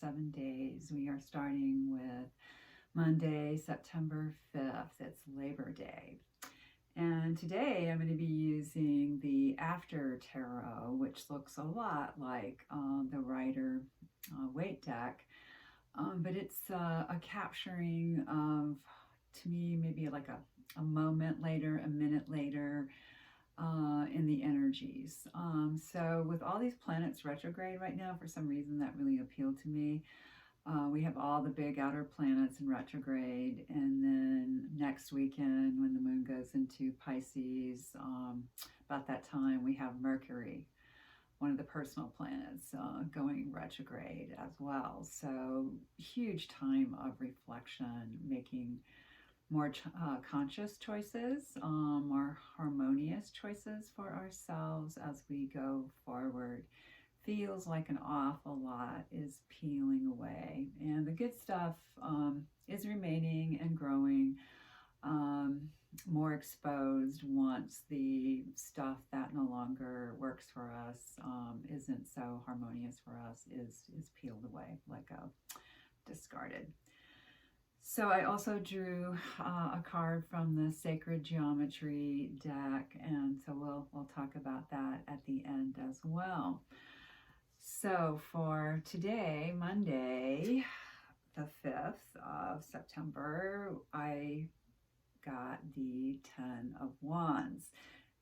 7 days. We are starting with Monday, September 5th. It's Labor Day. And today I'm going to be using the After Tarot, which looks a lot like the Rider Waite deck, but it's a capturing of, to me, maybe like a moment later, a minute later, in the energies. So with all these planets retrograde right now, for some reason that really appealed to me. We have all the big outer planets in retrograde, and then next weekend when the moon goes into Pisces, about that time we have Mercury, one of the personal planets, going retrograde as well. So huge time of reflection, making more conscious choices, more harmonious choices for ourselves as we go forward. Feels like an awful lot is peeling away, and the good stuff is remaining and growing, more exposed once the stuff that no longer works for us, isn't so harmonious for us, is peeled away, let go, discarded. So I also drew a card from the Sacred Geometry deck, and so we'll talk about that at the end as well. So for today, Monday, the 5th of September, I got the 10 of Wands.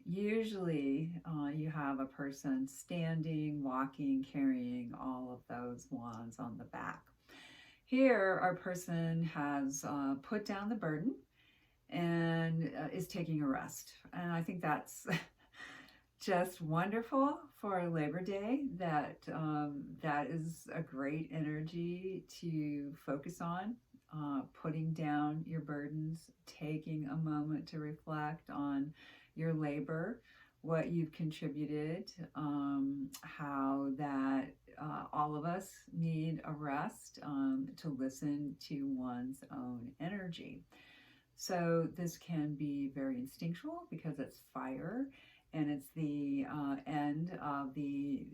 Usually you have a person standing, walking, carrying all of those wands on the back. Here, our person has put down the burden and is taking a rest. And I think that's just wonderful for Labor Day. That is a great energy to focus on, putting down your burdens, taking a moment to reflect on your labor, what you've contributed, how that all of us need a rest, to listen to one's own energy. So this can be very instinctual because it's fire, and it's the end of the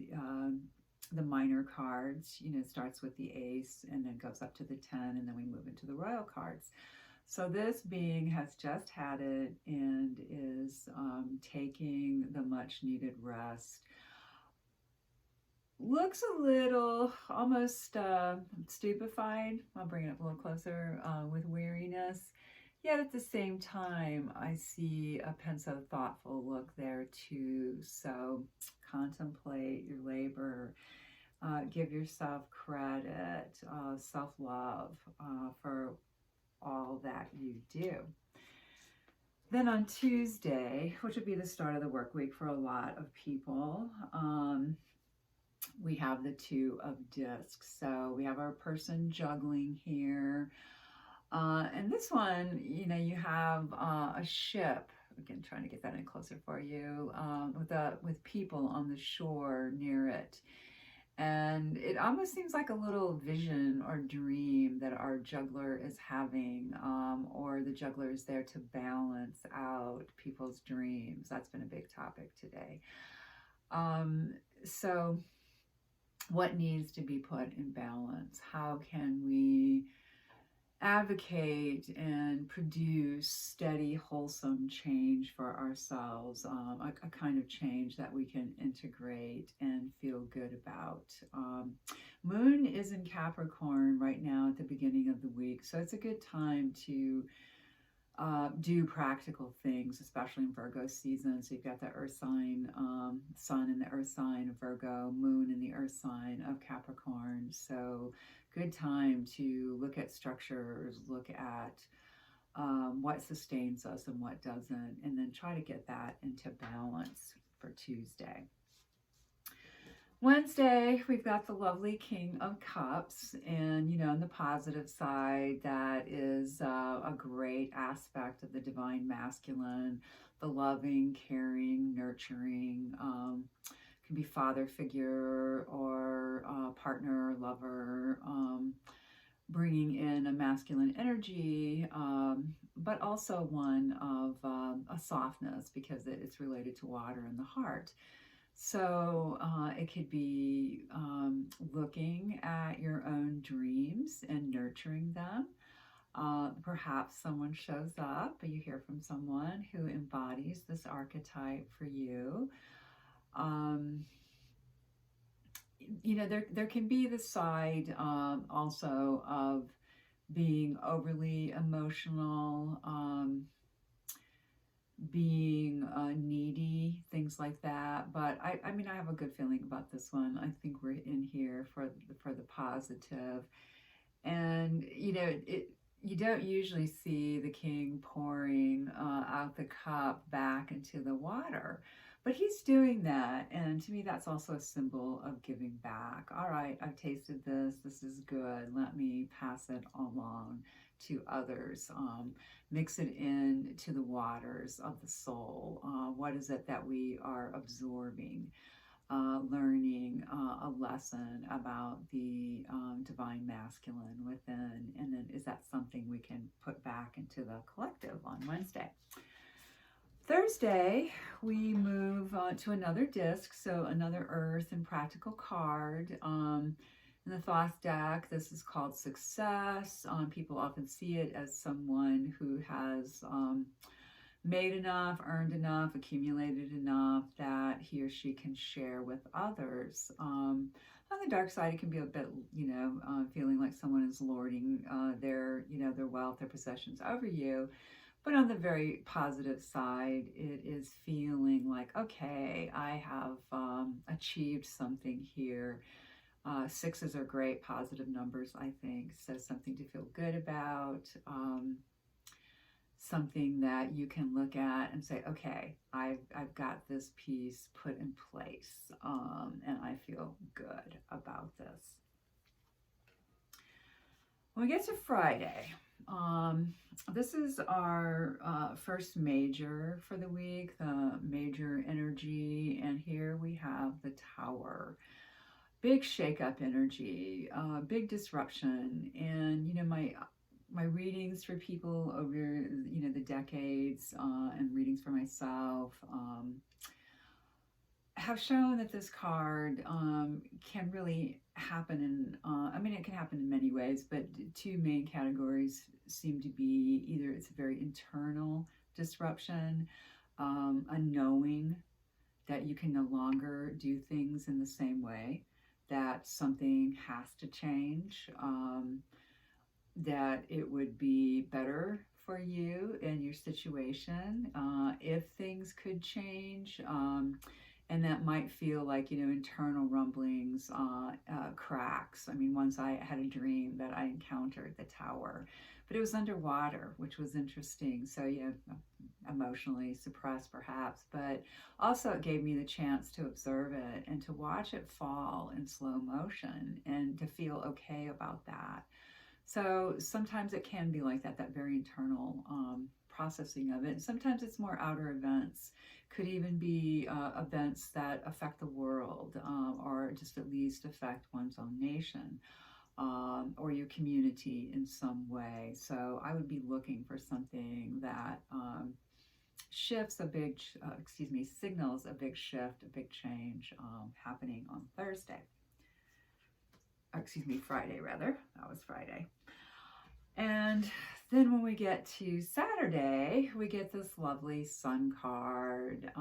minor cards. You know, it starts with the ace and then goes up to the 10, and then we move into the royal cards. So this being has just had it and is taking the much needed rest. Looks a little almost stupefied. I'll bring it up a little closer, with weariness. Yet at the same time, I see a pensive, thoughtful look there too. So contemplate your labor. Give yourself credit, self-love, for all that you do. Then on Tuesday, which would be the start of the work week for a lot of people, we have the 2 of discs. So we have our person juggling here. And this one, you know, you have a ship. Again, trying to get that in closer for you, with people on the shore near it. And it almost seems like a little vision or dream that our juggler is having, or the juggler is there to balance out people's dreams. That's been a big topic today. So what needs to be put in balance? How can we advocate and produce steady, wholesome change for ourselves, a kind of change that we can integrate and feel good about? Moon is in Capricorn right now at the beginning of the week, so it's a good time to do practical things, especially in Virgo season. So you've got the earth sign, sun in the earth sign of Virgo, moon in the earth sign of Capricorn. So good time to look at structures, look at what sustains us and what doesn't, and then try to get that into balance for Tuesday. Wednesday, we've got the lovely King of Cups, and, you know, on the positive side, that is a great aspect of the divine masculine, the loving, caring, nurturing, can be father figure or partner, lover, bringing in a masculine energy, but also one of a softness, because it's related to water and the heart. So it could be looking at your own dreams and nurturing them. Perhaps someone shows up, or you hear from someone who embodies this archetype for you. Um, there can be the side also of being overly emotional, being needy, things like that. But I mean, I have a good feeling about this one. I think we're in here for the positive. And you don't usually see the king pouring out the cup back into the water, but he's doing that, and to me that's also a symbol of giving back. All right, I've tasted this, this is good, let me pass it along to others. Mix it in to the waters of the soul. What is it that we are absorbing, learning a lesson about the divine masculine within, and then is that something we can put back into the collective on Wednesday. Thursday, we move to another disc, so another earth and practical card. In the Thoth deck, this is called success. People often see it as someone who has made enough, earned enough, accumulated enough that he or she can share with others. On the dark side, it can be a bit, feeling like someone is lording their wealth, their possessions over you. But on the very positive side, it is feeling like, okay, I have achieved something here. Sixes are great positive numbers, I think, so something to feel good about. Something that you can look at and say, okay, I've got this piece put in place, and I feel good about this. When we get to Friday, this is our first major for the week, the major energy, and here we have the Tower. Big shake-up energy, big disruption, and my readings for people over the decades, and readings for myself, have shown that this card can really happen in, it can happen in many ways, but two main categories seem to be either it's a very internal disruption, a knowing that you can no longer do things in the same way, that something has to change, that it would be better for you and your situation if things could change, and that might feel like internal rumblings, cracks. I mean, once I had a dream that I encountered the Tower, but it was underwater, which was interesting. So emotionally suppressed perhaps, but also it gave me the chance to observe it and to watch it fall in slow motion and to feel okay about that. So sometimes it can be like that very internal processing of it. Sometimes it's more outer events, could even be events that affect the world, or just at least affect one's own nation, or your community in some way. So I would be looking for something that signals a big shift, a big change happening on Friday rather. That was Friday. And then when we get to Saturday, we get this lovely sun card.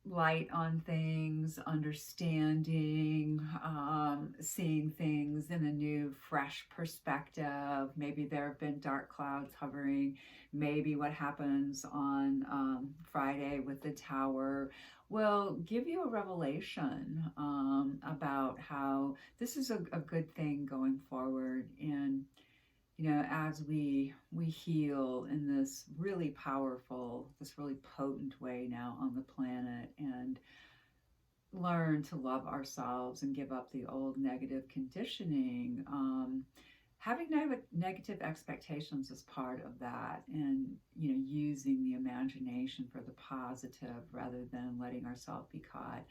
Light on things, understanding, seeing things in a new, fresh perspective. Maybe there have been dark clouds hovering. Maybe what happens on Friday with the Tower will give you a revelation about how this is a good thing going forward. And as we heal in this really powerful, this really potent way now on the planet, and learn to love ourselves and give up the old negative conditioning, having negative expectations is part of that, and using the imagination for the positive rather than letting ourselves be caught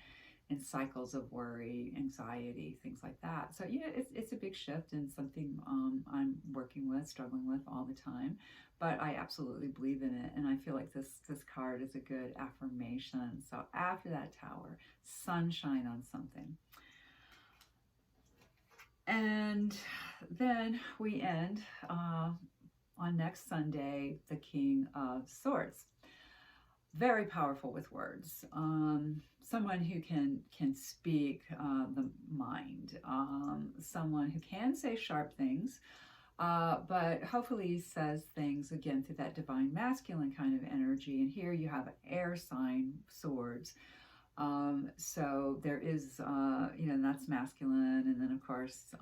in cycles of worry, anxiety, things like that. So yeah, it's a big shift and something I'm working with, struggling with all the time. But I absolutely believe in it, and I feel like this card is a good affirmation. So after that Tower, sunshine on something. And then we end on next Sunday, the King of Swords. Very powerful with words. Someone who can speak the mind. Someone who can say sharp things, but hopefully says things again through that divine masculine kind of energy. And here you have air sign swords. So there is, that's masculine. And then, of course,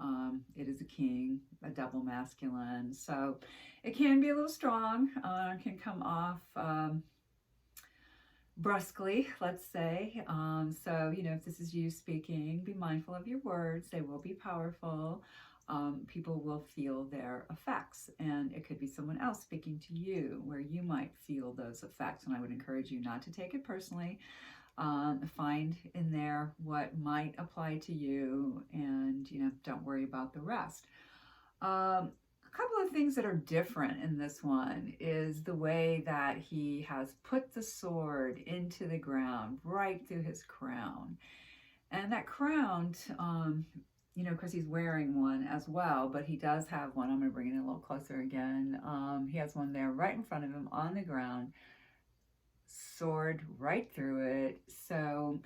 it is a king, a double masculine. So it can be a little strong, can come off brusquely, let's say. So, if this is you speaking, be mindful of your words. They will be powerful. People will feel their effects, and it could be someone else speaking to you where you might feel those effects. And I would encourage you not to take it personally. Find in there what might apply to you, and don't worry about the rest. A couple of things that are different in this one is the way that he has put the sword into the ground right through his crown. And that crown, because he's wearing one as well, but he does have one. I'm going to bring it a little closer again. He has one there right in front of him on the ground, sword right through it. So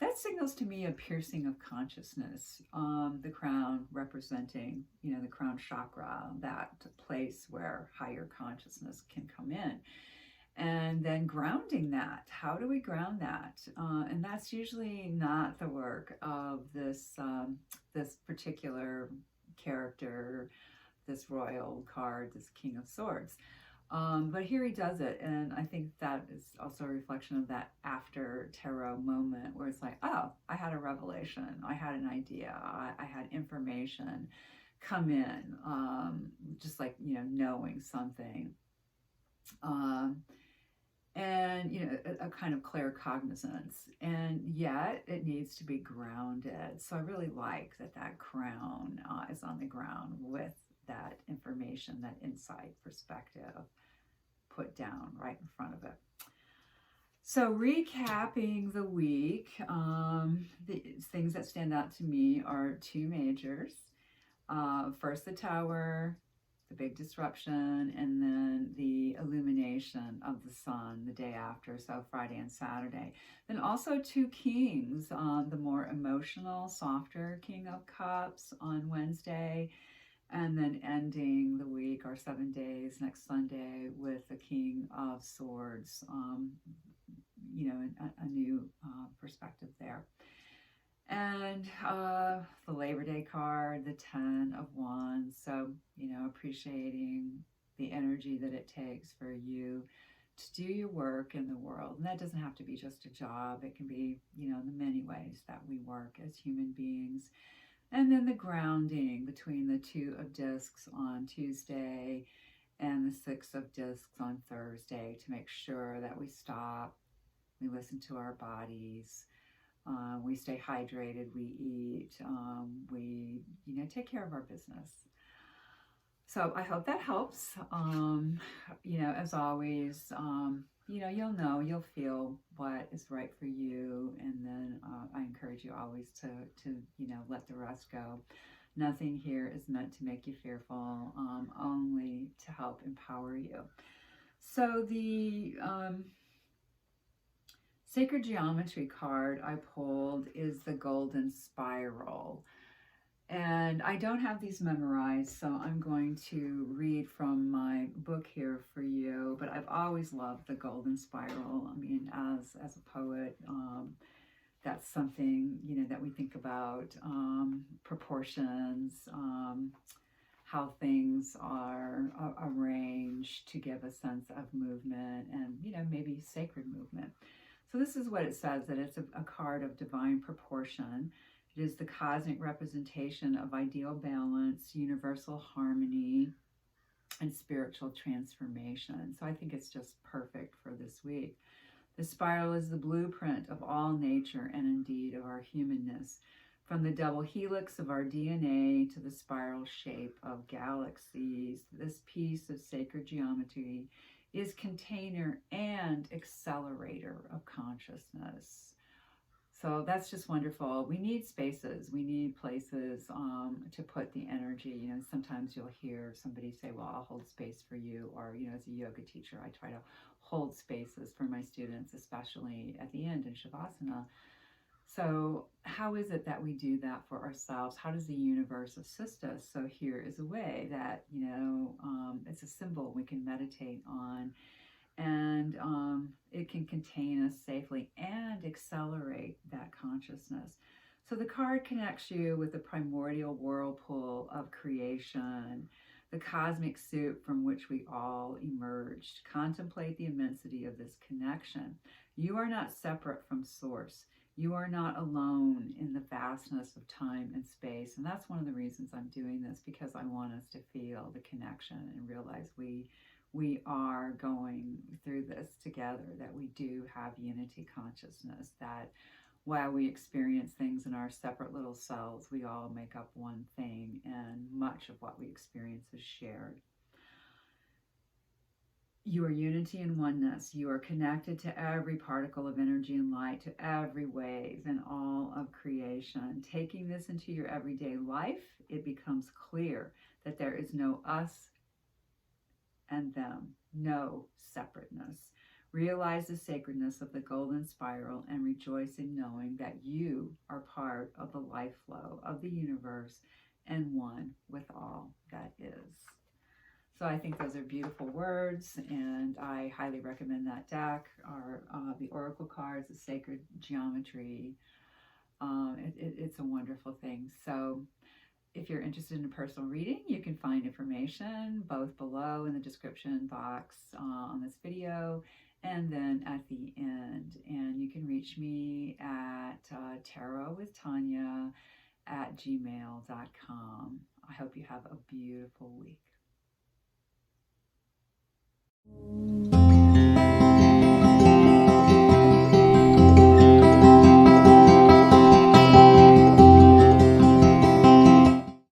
that signals to me a piercing of consciousness. The crown representing, the crown chakra, that place where higher consciousness can come in. And then grounding that. How do we ground that? And that's usually not the work of this particular character, this royal card, this King of Swords. But here he does it, and I think that is also a reflection of that after tarot moment where it's like, oh, I had a revelation, I had an idea, I had information come in, just like, knowing something. And a kind of claircognizance, and yet it needs to be grounded. So I really like that crown is on the ground with that information, that inside perspective put down right in front of it. So recapping the week, the things that stand out to me are two majors. First, the Tower, the big disruption, and then the illumination of the sun the day after, so Friday and Saturday. Then also two kings, the more emotional, softer King of Cups on Wednesday, and then ending the week, or 7 days, next Sunday, with the King of Swords, a new perspective there. And the Labor Day card, the 10 of Wands. So, appreciating the energy that it takes for you to do your work in the world. And that doesn't have to be just a job. It can be, the many ways that we work as human beings. And then the grounding between the 2 of Discs on Tuesday and the 6 of Discs on Thursday, to make sure that we stop, we listen to our bodies, we stay hydrated, we eat, we, take care of our business. So I hope that helps. As always, you'll feel what is right for you. And then I encourage you always to let the rest go. Nothing here is meant to make you fearful, only to help empower you. So the Sacred Geometry card I pulled is the Golden Spiral. And I don't have these memorized, so I'm going to read from my book here for you. But I've always loved the Golden Spiral. I mean, as a poet, that's something, that we think about, proportions, how things are arranged to give a sense of movement and, maybe sacred movement. So this is what it says, that it's a card of divine proportion. It is the cosmic representation of ideal balance, universal harmony, and spiritual transformation. So I think it's just perfect for this week. The spiral is the blueprint of all nature and indeed of our humanness. From the double helix of our DNA to the spiral shape of galaxies, this piece of sacred geometry is container and accelerator of consciousness. So that's just wonderful. We need spaces. We need places to put the energy. You know, sometimes you'll hear somebody say, well, I'll hold space for you. Or, you know, as a yoga teacher, I try to hold spaces for my students, especially at the end in Shavasana. So how is it that we do that for ourselves? How does the universe assist us? So here is a way that, you know, it's a symbol we can meditate on, and it can contain us safely and accelerate that consciousness. So the card connects you with the primordial whirlpool of creation, the cosmic soup from which we all emerged. Contemplate the immensity of this connection. You are not separate from Source. You are not alone in the vastness of time and space. And that's one of the reasons I'm doing this, because I want us to feel the connection and realize we are going through this together, that we do have unity consciousness, that while we experience things in our separate little selves, we all make up one thing, and much of what we experience is shared. You are unity and oneness. You are connected to every particle of energy and light, to every wave and all of creation. Taking this into your everyday life, it becomes clear that there is no us and them, no separateness. Realize the sacredness of the golden spiral and rejoice in knowing that you are part of the life flow of the universe and one with all that is. So I think those are beautiful words, and I highly recommend that deck, or the Oracle cards, the Sacred Geometry. It's a wonderful thing. So if you're interested in a personal reading, you can find information both below in the description box on this video and then at the end. And you can reach me at tarotwithtanya@gmail.com. I hope you have a beautiful week.